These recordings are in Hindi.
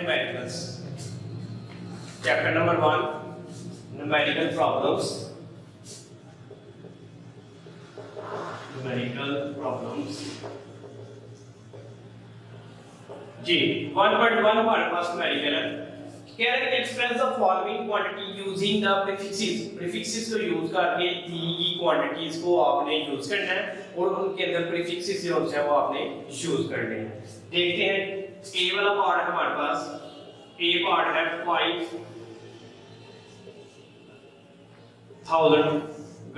numericals. Chapter number 1, numerical problems. Numerical problems. जी 1.1 हमारे पास numerical है. कह रहे हैं express the following quantity using the prefixes. Prefixes को use करके दी गई quantities को आपने use करना है और उनके अंदर prefixes जो होते हैं वो आपने use करने हैं. देखते हैं A वाला पार्ट है हमारे पास. A पार्ट है 5000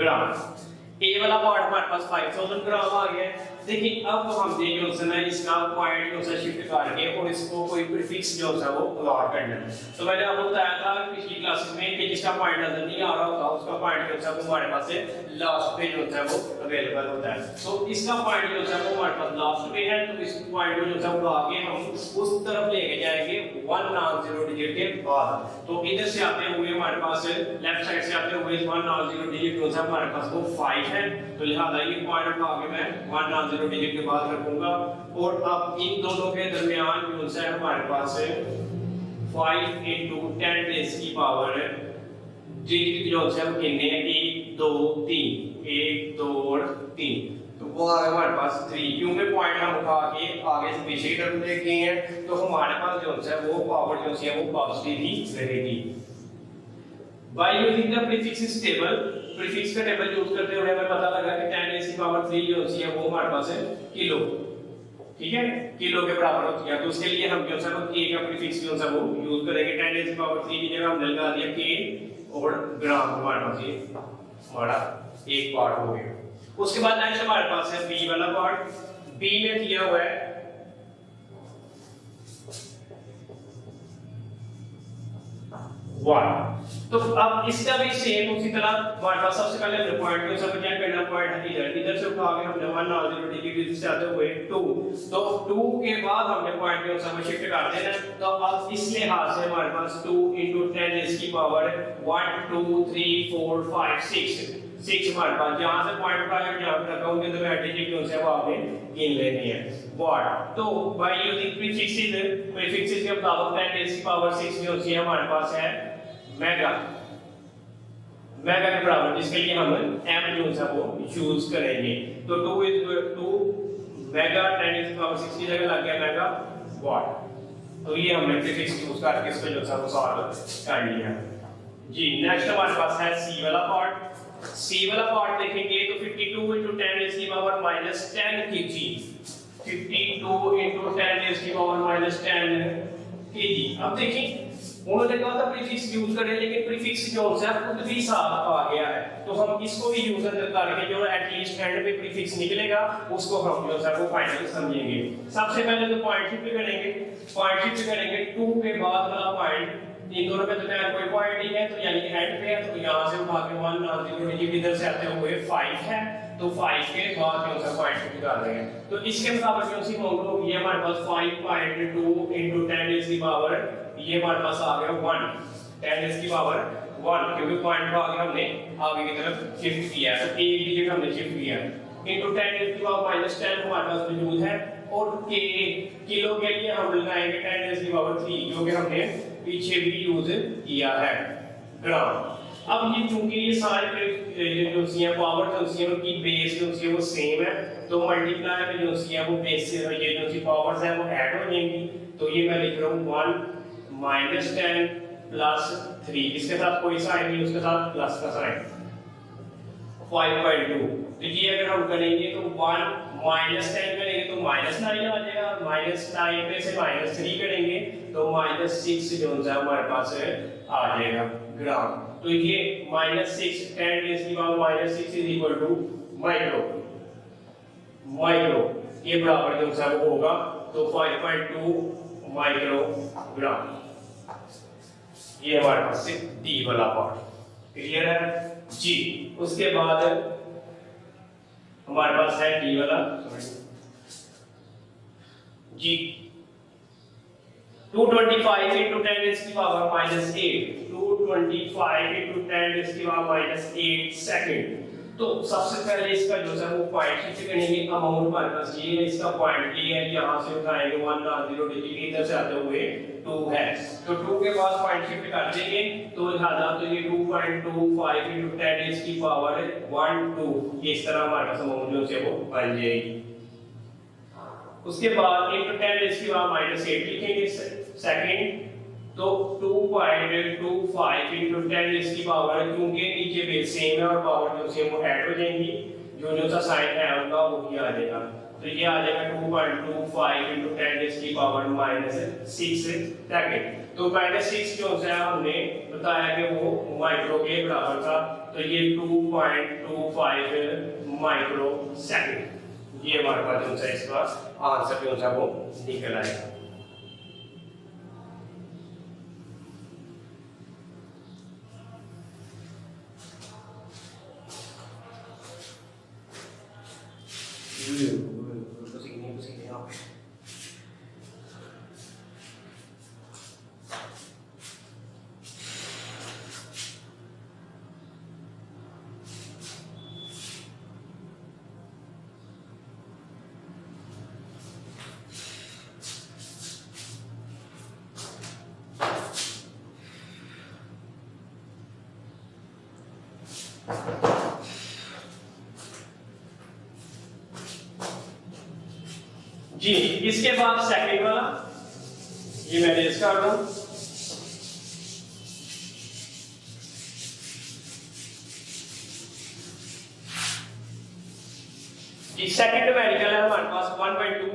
ग्राम. A वाला पार्ट हमारे पास 5000 ग्राम आ गया है. देखिए अब तो हमने जो है इसका पॉइंट जो है शिफ्ट करके और इसको कोई प्रीफिक्स जो है वो अलॉट करना है. तो मैंने आपको बताया था पिछली क्लास में कि जिसका पॉइंट नजर नहीं आ रहा होता उसका पॉइंट जो है वो हमारे पास से लास्ट पे जो है वो अवेलेबल होता है. तो इसका पॉइंट जो है वो हमारे पास लास्ट पे है. तो इस पॉइंट को जो है वो आगे हम उस तरफ लेके जाएंगे 1 नॉन जीरो डिजिट के बाद. तो इधर से आते हुए हमारे पास लेफ्ट साइड से आते हुए 1 नॉन जीरो डिजिट जो है हमारे पास वो 5 है. तो लिहाजा ये पॉइंट को आगे मैं 1 नॉन जीरो डिजिट के बाद रखूंगा और अब इन दोनों के दरमियान जो है हमारे पास 5 into 10 रेज़ की पावर डिजिट जो है वो कितने हैं 1 2 3 1 2 और 3. तो वो आ गया हमारे पास 3. क्योंकि पॉइंट हम उठा के आगे से पीछे की तरफ ले गए हैं तो हमारे पास जो है वो पावर जो है वो पॉजिटिव ही रहेगी. By using the prefixes table, prefix का टेबल यूज करते हुए हमें पता लगा कि 10 रेज़ की पावर 3 जो होती है वो हमारे पास है किलो. ठीक है, किलो के बराबर होती है. तो उसके लिए हम जो है वो k का प्रीफिक्स जो है वो यूज करेंगे. 10 रेज़ की पावर 3 की जगह हमने लगा दिया k और ग्राम. हमारे पास ये हमारा एक पार्ट हो गया. उसके बाद नेक्स्ट हमारे पास है b वाला पार्ट. b में दिया हुआ है 1. तो अब इसका भी सेम उसी तरह हमारे पास सबसे पहले हमने पॉइंट को सब क्या करना. पॉइंट इधर से उठा के हमने 1 नॉन जीरो डिजिट से आते हुए 2. तो 2 के बाद हमने पॉइंट को सब शिफ्ट कर देना. तो अब इस लिहाज से हमारे पास 2 into 10 रेज़ की पावर 1 2 3 4 5 6 हमारे पास. जहां से पॉइंट का जहां पे रखा होंगे तो डिजिट जो है वो आपने गिन लेनी है. व्हाट तो बाय यूजिंग प्रीफिक्सेस के मुताबिक 10 रेज़ की पावर 6 जो है हमारे पास है मेगा के बराबर, जिसके लिए हम m जो है वो यूज करेंगे. तो 2 मेगा 10 रेज़ की पावर 6 की जगह लग गया मेगा वाट. तो ये हमने प्रीफिक्स यूज करके इसको जो है वो सॉल्व कर लिया जी. नेक्स्ट हमारे पास है c वाला पार्ट. c वाला पार्ट देखेंगे तो 52 into 10 रेज़ की पावर -10 kg. 52 into 10 रेज़ की पावर -10 kg. अब देखिए उन्होंने कहा था प्रीफिक्स यूज करें, लेकिन प्रीफिक्स जो है खुद भी साथ आ गया है. तो हम इसको भी यूज करके जो एटलीस्ट एंड पे प्रीफिक्स निकलेगा उसको हम जो है वो फाइनल समझेंगे. सबसे पहले तो पॉइंट शिफ्ट करेंगे 2 के बाद वाला पॉइंट. इन दोनों पे तो कोई पॉइंट नहीं है तो यानी एंड पे है. तो यहां से उठा के 1 नॉन जीरो डिजिट इधर से आते हुए 5 है. तो 5 के बाद जो है पॉइंट शिफ्ट कर रहे हैं. तो इसके मुताबिक जो सी होगा ये हमारे पास 5.2 into 10 रेज़ की पावर ये हमारे पास आ गया 1. 10 रेज़ की पावर 1 क्योंकि पॉइंट को आगे हमने आगे की तरफ शिफ्ट किया है. तो एक डिजिट हमने शिफ्ट किया है. into 10 रेज़ की पावर -10 हमारे पास मौजूद है. और k किलो के लिए हम लगाएंगे 10 रेज़ की पावर 3 जो कि हमने पीछे भी यूज किया है ग्राम. अब ये चूंकि ये सारे जो सी पावर जो सी उनकी बेस जो सी वो सेम है तो मल्टीप्लाई में जो सी है वो बेस से ये जो सी पावर्स है वो ऐड हो जाएंगी. तो ये मैं लिख रहा हूं 1 -10 प्लस 3. इसके साथ कोई साइन नहीं, उसके साथ प्लस का साइन 5.2. तो ये अगर हम करेंगे तो 1 -10 करेंगे तो -9 आ जाएगा. -9 में से -3 करेंगे तो -6 जो है हमारे पास आ जाएगा ग्राम. तो ये -6 10 रेज़ की power -6 is equal to micro ये बराबर जो है वो होगा. तो 5.2 माइक्रोग्राम. ये हमारे पास से डी वाला पार्ट क्लियर है जी. उसके बाद हमारे पास है डी वाला जी 225 into 10 रेज़ की पावर -8. 225 into 10 रेज़ की पावर -8 सेकंड. तो सबसे पहले इसका जो है वो पॉइंट शिफ्ट करेंगे। अमाउंट हमारे पास ये है, इसका पॉइंट ये है, यहाँ से उठाएंगे 1 0 डिजिट इधर से आते हुए 2 है, तो 2 के बाद पॉइंट शिफ्ट कर देंगे, तो लिहाजा तो ये 2.25 into 10 is की पावर 1 2 इस तरह हमारे पास अमाउंट जो है वो बन जाएगी। उसके बाद into 10 is की पावर -8 लिखेंगे सेकंड, तो 2.25 into 10 इसकी पावर, क्योंकि नीचे बेस सेम है और पावर जो से वो ऐड हो जाएंगी, जो सा साइन है उनका वो ही आ जाएगा, तो ये आ जाएगा 2.25 into 10 इसकी पावर -6 सेकंड। तो -6 जो है हमने बताया कि वो माइक्रो के बराबर था, तो ये 2.25 माइक्रो सेकंड, ये हमारे पास जो है इसका आंसर जो है वो निकल आएगा। जी, इसके बाद सेकंड वाला ये मैं रेज कर रहा हूं। सेकंड न्यूमेरिकल है हमारे पास 1.2,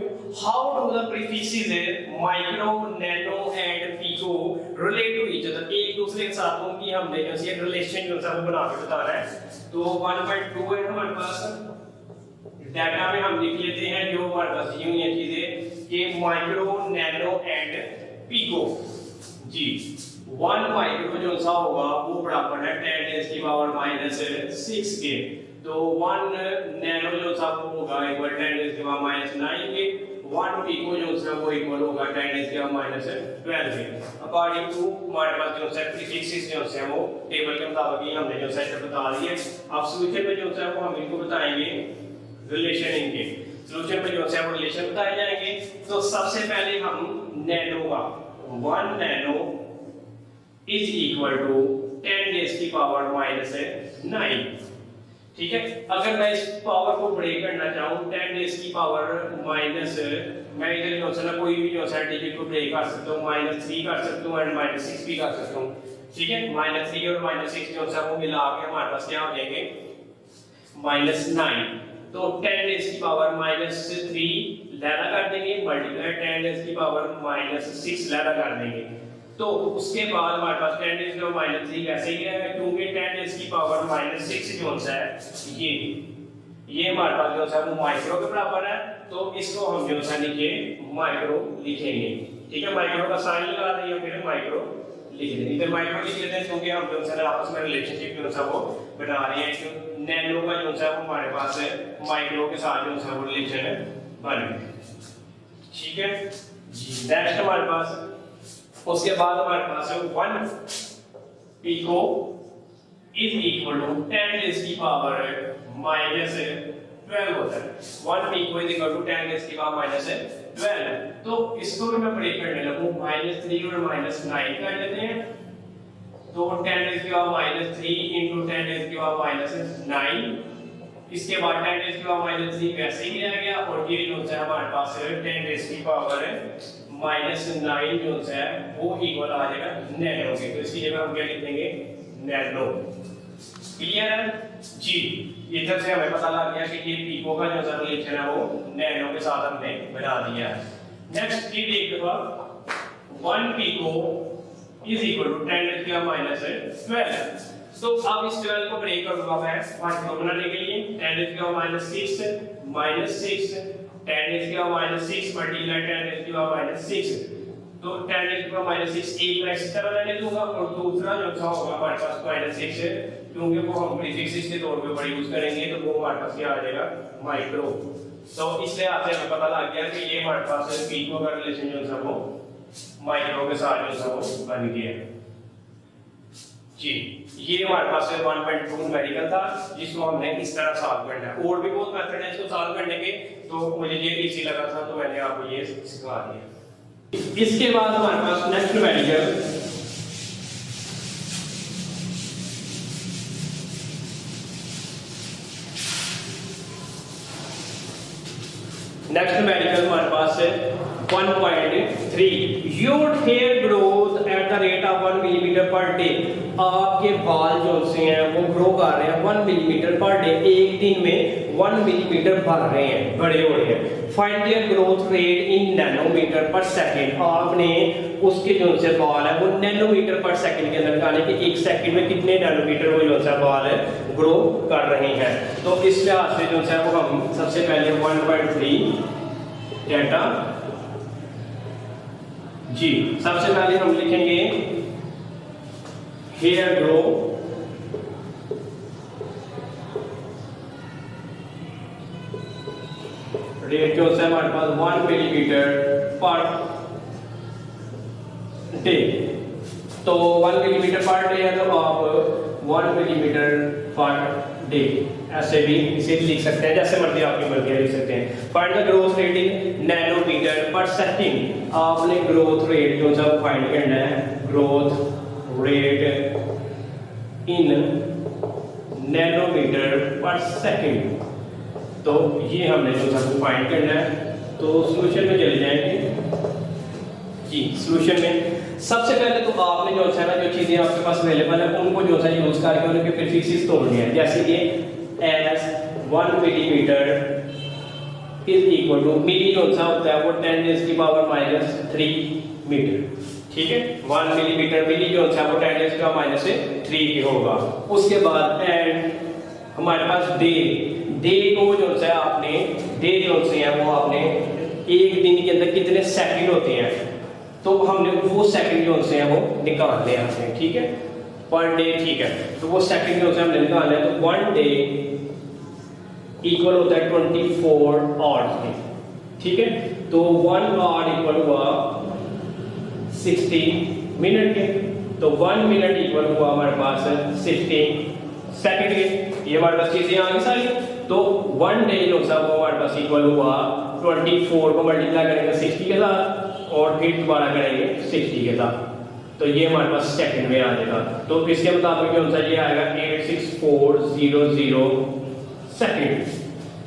how do the prefixes micro nano and pico relate to each other, एक दूसरे के साथ उनकी हमने जैसे रिलेशन जो है वो बना के बताना है। तो 1.2 है हमारे पास, डाटा में हम लिख लेते हैं जो हमारे पास दी हुई है चीजें कि माइक्रो नैनो एंड पिको। जी, 1 माइक्रो जो सा होगा वो बराबर है 10 की पावर -6 के, तो 1 नैनो जो सा वो होगा इक्वल 10 की पावर -9 के, 1 पिको जो सा वो इक्वल होगा 10 की पावर -12 के। अकॉर्डिंग टू हमारे पास जो है प्रीफिक्सेस जो है वो टेबल के मुताबिक ही हमने जो है बता दिए। अब सॉल्यूशन में जो है वो हम इनको बताएंगे रिलेशन, इनके सॉल्यूशन में जो है वो रिलेशन बताए जाएंगे। तो सबसे पहले हम नैनो का 1 नैनो इज इक्वल टू 10 की पावर -9, ठीक है। अगर मैं इस पावर को ब्रेक करना चाहूं 10 की पावर माइनस, मैं इधर जो है कोई भी जो है डिजिट को ब्रेक कर सकता हूं, -3 कर सकता हूं एंड -6 भी कर सकता हूं, ठीक है। -3 और -6 जो है वो मिला के हमारे पास क्या हो जाएंगे -9, तो 10 की पावर -3 लैला कर देंगे, मल्टीप्लाई 10 की पावर -6 लैला कर देंगे। तो उसके बाद हमारे पास 10 की पावर -3 कैसे ही है, क्योंकि 10 की पावर -6 जो है ये हमारे पास जो है वो माइक्रो के बराबर है, तो इसको हम जो है लिखे माइक्रो लिखेंगे, ठीक है। माइक्रो का साइन लगा देंगे फिर माइक्रो लिख देंगे, तो माइक्रो लिख लेते हैं क्योंकि हम जो है आपस में रिलेशनशिप जो है वो बना रहे हैं। नैनो का जो है वो हमारे पास माइक्रो के साथ जो है वो रिलेशन बन गया, ठीक है जी। नेक्स्ट हमारे पास उसके बाद हमारे पास है 1 पिको इज इक्वल टू 10 की पावर -12 होता है। 1 पिको इज इक्वल टू 10 की पावर -12, तो इसको भी मैं ब्रेक करने लगूं, -3 और -9 कर लेते हैं, तो 10 की पावर -3 into 10 की पावर -9, इसके बाद 10 की पावर -3 वैसे ही रह गया, और ये जो है हमारे पास 10 की पावर -9 जो है वो इक्वल आ जाएगा नैनो के, तो इसकी जगह हम क्या लिख देंगे नैनो। क्लियर है जी, इधर से हमें पता लग गया कि ये पिको का जो रिलेशन है वो नैनो के साथ हमने बना दिया है। नेक्स्ट ये देखो 1 पिको इज इक्वल टू 10 की पावर -12, तो अब इस 12 को ब्रेक करूंगा मैं 1 को बनाने के लिए, 10 की पावर -6 10 की पावर -6 मल्टीप्लाई 10 की पावर -6, तो 10 की पावर -6 एक मैं इस तरह लेने दूंगा, और दूसरा जो होगा हमारे पास -6 क्योंकि वो हम प्रीफिक्सेस के तौर पे पर यूज करेंगे, तो वो हमारे पास क्या आ जाएगा माइक्रो। तो इसलिए आपसे हमें पता लग गया कि ये हमारे पास पिको का रिलेशन जो है वो माइक्रो के साथ जो है वो बन गया जी। जी ये हमारे पास 1.2 न्यूमेरिकल था जिसको हमने इस तरह सॉल्व करना है। और भी बहुत मेथड है इसको सॉल्व करने के, तो मुझे ये इजी लगा था तो मैंने आपको ये सिखा दिया। इसके बाद हमारे पास नेक्स्ट न्यूमेरिकल हमारे पास है 1.3 your hair growth at the rate of 1 millimetre per day. आपके बाल जो से हैं वो ग्रो कर रहे हैं 1 मिलीमीटर पर डे, एक दिन में 1 मिलीमीटर बढ़ रहे हैं, बड़े हो रहे हैं। Find their growth rate in nanometre per second. आपने उसके जो से बाल है वो नैनोमीटर पर सेकंड के अंदर निकालने के एक सेकंड में कितने नैनोमीटर वो जो सा बाल है ग्रो कर रहे हैं। तो इस लिहाज से जो है वो हम सबसे पहले 1.3 डेटा जी सबसे पहले हम लिखेंगे हेयर ग्रो रेट जो है हमारे पास 1 मिलीमीटर पर डे। तो 1 मिलीमीटर पर डे है तो आप 1 मिलीमीटर पर डे ऐसे भी इसे लिख सकते हैं, जैसे मर्जी आपकी मर्जी लिख सकते हैं। Find the growth rate in nanometre per second. आपने ग्रोथ रेट जो है फाइंड करना है, growth rate in nanometre per second. तो ये हमने जो है फाइंड करना है। तो सॉल्यूशन में चले जाएंगे जी। सॉल्यूशन में सबसे पहले तो आपने जो है ना जो चीजें आपके पास अवेलेबल है उनको जो है यूज करके उनके प्रीफिक्सेस तोड़ने हैं। जैसे कि as 1 millimetre is equal to milli जो सा होता है वो 10⁻³ मीटर, ठीक है। 1 मिलीमीटर मिली जो सा वो 10⁻³ की होगा। उसके बाद एंड हमारे पास डे, डे को जो है आपने डे जो से है वो आपने एक दिन के अंदर कितने सेकंड होते हैं तो हमने वो सेकंड जो से है वो निकालने हैं, ठीक है। पर डे, ठीक है। तो वो सेकंड जो से हमने निकालना है तो 1 डे इक्वल होता है 24 आवर्स, ठीक है। तो 1 आवर इक्वल हुआ 60 मिनट के। तो 1 मिनट इक्वल हुआ हमारे पास 60 सेकंड के। ये हमारे पास चीजें आ गई सारी। तो 1 डे जो सा वो हमारे पास इक्वल हुआ 24 को मल्टीप्लाई करेंगे 60 के साथ और फिर दोबारा करेंगे 60 के साथ, तो ये हमारे पास सेकंड में आ जाएगा। तो इसके मुताबिक जो सा ये आएगा 86400 सेकंड।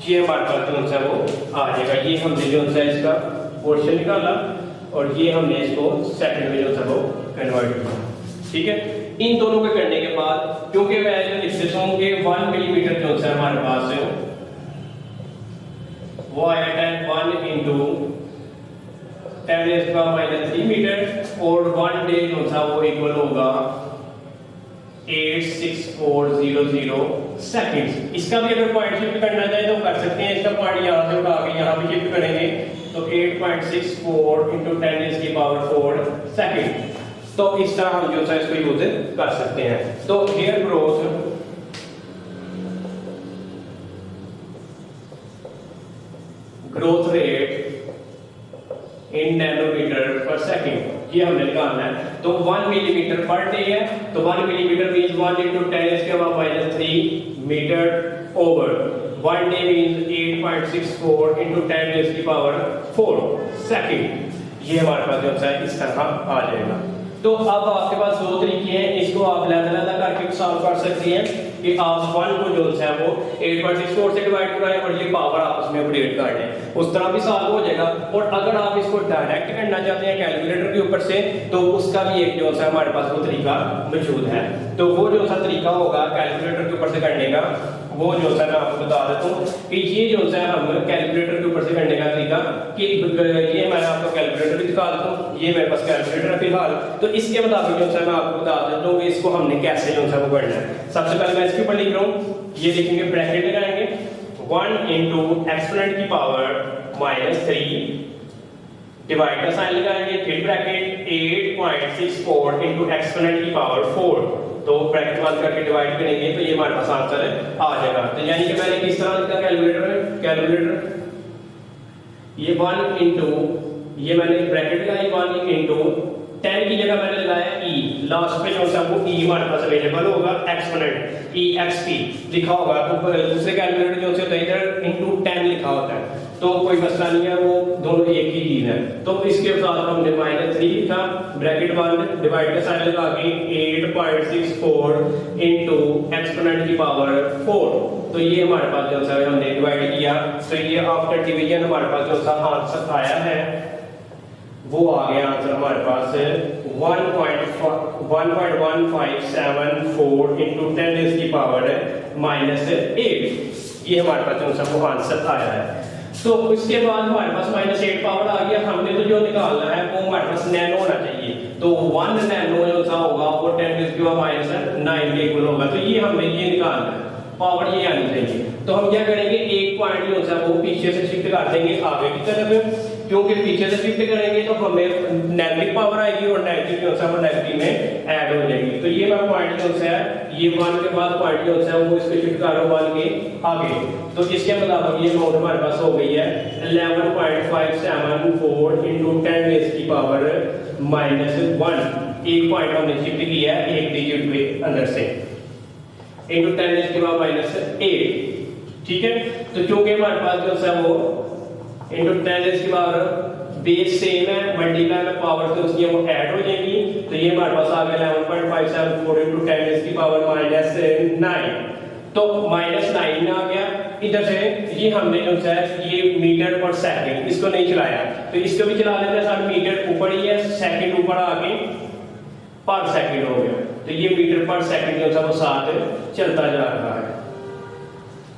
ये हमारे पास जो सा वो आ जाएगा। ये हमने जो सा इसका पोर्शन निकाला और ये हमने इसको सेकंड में जो सा वो कन्वर्ट किया, ठीक है। इन दोनों को करने के बाद क्योंकि मैं लिख देता हूं कि 1 मिलीमीटर जो सा हमारे पास है वो आएगा 1 into 10⁻³ मीटर और 1 डे जो था वो इक्वल होगा 86400 सेकंड्स। इसका भी अगर पॉइंट शिफ्ट करना चाहे तो कर सकते हैं। इसका पॉइंट यहाँ से उठा के यहाँ भी शिफ्ट करेंगे तो 8.64 × 10⁻⁴ सेकंड। तो इस तरह हम जो है इसको यूज कर सकते हैं। तो hair growth rate in nanometre per second ये हमने निकालना है। तो 1 मिलीमीटर पर डे है तो 1 millimetre means 1 × 10⁻³ metre over 1 day means 8.64 × 10⁻⁴ second. ये हमारे पास जो है इस तरह आ जाएगा। तो अब आपके पास दो तरीके हैं, इसको आप अलग-अलग करके सॉल्व कर सकते हैं कि आप 1 को जो है वो 8.64 से डिवाइड कराएं और ये पावर आपस में अपडेट कर लें, उस तरह भी सॉल्व हो जाएगा। और अगर आप इसको डायरेक्ट करना चाहते हैं कैलकुलेटर के ऊपर से तो उसका भी एक जो है हमारे पास वो तरीका मौजूद है। तो वो जो सा तरीका होगा कैलकुलेटर के ऊपर से करने का वो जो है मैं आपको बता देता हूँ कि ये जो है हम कैलकुलेटर के ऊपर से करने का तरीका कि ये मैं आपको कैलकुलेटर भी दिखा देता हूँ। ये मेरे पास कैलकुलेटर है फिलहाल, तो इसके मुताबिक जो है मैं आपको बता देता हूँ इसको हमने कैसे जो है वो करना है। सबसे पहले मैं इसके ऊपर लिख रहा हूँ, ये लिखेंगे ब्रैकेट लगाएंगे 1 × एक्सपोनेंट की पावर -3 डिवाइड का साइन लगाएंगे, फिर ब्रैकेट 8.64 × एक्सपोनेंट की पावर 4 तो ब्रैकेट बंद करके डिवाइड करेंगे तो ये हमारे पास आंसर आ जाएगा। तो यानी कि मैंने किस तरह लिखा कैलकुलेटर ये 1 × ये मैंने ब्रैकेट लगाई 1 × 10 की जगह मैंने लगाया e, लास्ट पे जो सा वो e हमारे पास अवेलेबल होगा, एक्सपोनेंट e exp लिखा होगा, तो दूसरे कैलकुलेटर जो होता है इधर इनटू 10 लिखा होता है, तो कोई मसला नहीं है, वो दोनों एक ही चीज है। तो इसके साथ हमने -3 लिखा, ब्रैकेट 1 डिवाइड का साइन लगा के 8.64 इनटू एक्सपोनेंट की पावर 4, तो ये हमारे पास जो सा हमने डिवाइड किया, तो ये आफ्टर डिवीजन हमारे पास जो सा आंसर आया है वो आ गया आंसर हमारे पास 1.1574 इनटू 10 की पावर -8, ये हमारे पास जो सा वो आंसर आया है। तो इसके बाद हमारे पास -8 पावर आ गया, हमने तो जो निकालना है वो हमारे पास नैनो होना चाहिए, तो 1 नैनो जो सा होगा वो 10 की पावर -9 के इक्वल होगा, तो ये हमने ये निकालना है, पावर ये आनी चाहिए। तो हम क्या करेंगे, एक पॉइंट जो सा वो पीछे से शिफ्ट कर देंगे आगे की तरफ, क्योंकि पीछे से शिफ्ट करेंगे तो हमें नेगेटिव पावर आएगी और नेगेटिव जो सा वो नेगेटिव में ऐड हो जाएगी। तो ये मैं पॉइंट जो सा है, ये 1 के बाद पॉइंट जो सा है वो इसको शिफ्ट कर रहा हूं 1 के आगे, तो इसके मतलब ये अमाउंट हमारे पास हो गई है 11.574 इनटू 10 की पावर -1, एक पॉइंट हमने शिफ्ट किया है एक डिजिट के अंदर से, इनटू 10 की पावर -8, ठीक है। तो क्योंकि हमारे पास जो सा वो इनटू 10 की पावर बेस सेम है, मल्टीप्लाई में पावर तो उसकी वो ऐड हो जाएगी, तो ये हमारे पास आ गया 11.574 इनटू 10 की पावर -9, तो -9 आ गया इधर से। ये हमने जो है ये मीटर पर सेकंड इसको नहीं चलाया, तो इसको भी चला लेते हैं, साथ मीटर ऊपर ही है, सेकंड ऊपर आके पर सेकंड हो गया, तो ये मीटर पर सेकंड जो है वो साथ चलता जा रहा है।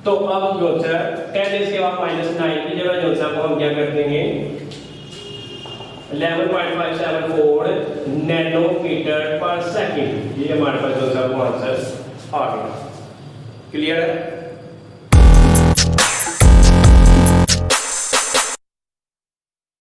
तो अब जो है 10 के बाद -9 की जगह जो है वो हम क्या कर देंगे 11.574 नैनोमीटर पर सेकंड, ये हमारे पास जो है वो आंसर आ गया। क्लियर है?